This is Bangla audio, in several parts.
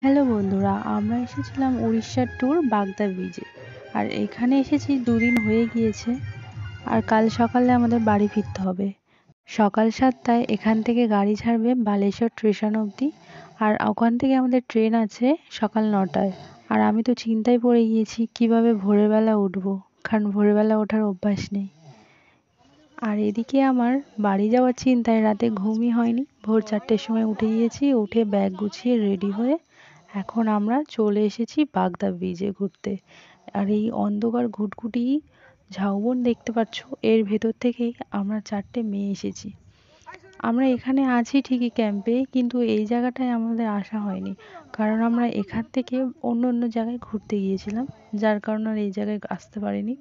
হ্যালো বন্ধুরা, আমরা এসেছিলাম উড়িষ্যার ট্যুর বাগদা ব্রিজে। আর এখানে এসেছি 2 দিন হয়ে গিয়েছে। আর কাল সকালে আমাদের বাড়ি ফিরতে হবে। সকাল 7টায় এখান থেকে গাড়ি ছাড়বে বালেশ্বর স্টেশন অবধি। আর ওখান থেকে আমাদের ট্রেন আছে সকাল 9টায়। আর আমি তো চিন্তায় পড়ে গিয়েছি কিভাবে ভোরের বেলা উঠবো, কারণ ভোরের বেলা ওঠার অভ্যাস নেই। আর এদিকে আমার বাড়ি যাওয়ার চিন্তায় রাতে ঘুমই হয়নি। ভোর 4টের সময় উঠে গিয়েছি, উঠে ব্যাগ গুছিয়ে রেডি হয়ে এখন আমরা চলে এসেছি বাগদা ব্রিজে ঘুরতে। আর এই অন্ধকার ঘুটঘুটি ঝাউবন দেখতে পাচ্ছ, এর ভেতর থেকেই আমরা 4টে মেয়ে এসেছি। আমরা এখানে আছি ঠিকই ক্যাম্পে, কিন্তু এই জায়গাটায় আমাদের আসা হয়নি, কারণ আমরা এখান থেকে অন্য অন্য জায়গায় ঘুরতে গিয়েছিলাম, যার কারণে আর এই জায়গায় আসতে পারিনি।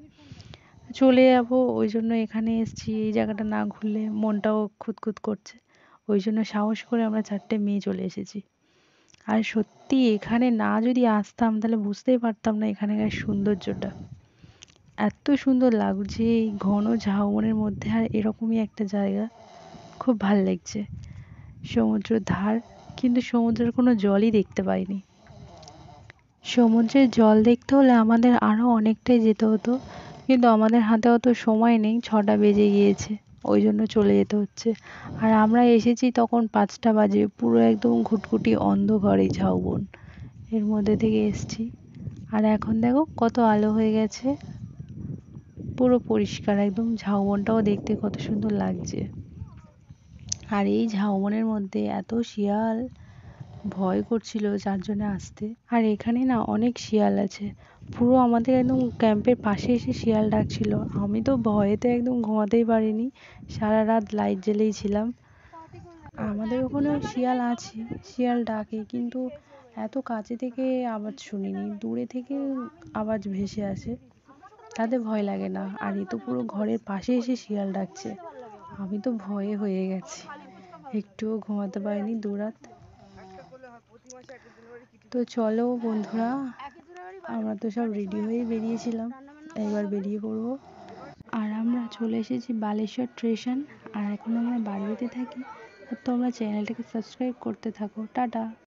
চলে যাবো ওই জন্য এখানে এসেছি। এই জায়গাটা না ঘুরলে মনটাও খুঁতখুত করছে, ওই জন্য সাহস করে আমরা 4টে মেয়ে চলে এসেছি। আর সত্যি এখানে না যদি আসতাম তাহলে বুঝতেই পারতাম না এখানকার সৌন্দর্যটা। এত সুন্দর লাগছে এই ঘন ঝাউবনের মধ্যে, আর এরকমই একটা জায়গা খুব ভাল লাগছে। সমুদ্রের ধার, কিন্তু সমুদ্রের কোনো জলই দেখতে পাইনি। সমুদ্রের জল দেখতে হলে আমাদের আরও অনেকটাই যেতে হতো, কিন্তু আমাদের হাতে অত সময় নেই, 6টা বেজে গিয়েছে, ওই জন্য চলে যেতে হচ্ছে। আর আমরা এসেছি তখন 5টা বাজে, পুরো একদম ঘুটঘুটি অন্ধকার এই ঝাউবন এর মধ্যে থেকে এসছি। আর এখন দেখো কত আলো হয়ে গেছে, পুরো পরিষ্কার একদম। ঝাউবনটাও দেখতে কত সুন্দর লাগছে। আর এই ঝাউবনের মধ্যে এত শিয়াল, ভয় করছিল চারজনে আসতে। আর এখানে না অনেক শিয়াল আছে, পুরো আমাদের একদম ক্যাম্পের পাশে এসে শিয়াল ডাকছিল। আমি তো ভয়েতে একদম ঘুমাতেই পারিনি, সারা রাত লাইট জ্বেলেই ছিলাম। আমাদের ওখানেও শিয়াল আছে, শিয়াল ডাকে, কিন্তু এত কাছে থেকে আওয়াজ শুনিনি, দূরে থেকে আওয়াজ ভেসে আসে, তাতে ভয় লাগে না। আর এ তো পুরো ঘরের পাশে এসে শিয়াল ডাকছে, আমি তো ভয়ে হয়ে গেছি, একটুও ঘুমাতে পারিনি 2 রাত। তো চলো বন্ধুরা, আমরা তো সব রেডি হয়ে বেরিয়েছিলাম, এবার বেরিয়ে পড়বো। আর আমরা চলে এসেছি বালেশ্বর স্টেশন। আর এখন আমরা বাড়ি যেতে থাকি। আর তোমরা চ্যানেলটাকে সাবস্ক্রাইব করতে থাকো। টাটা।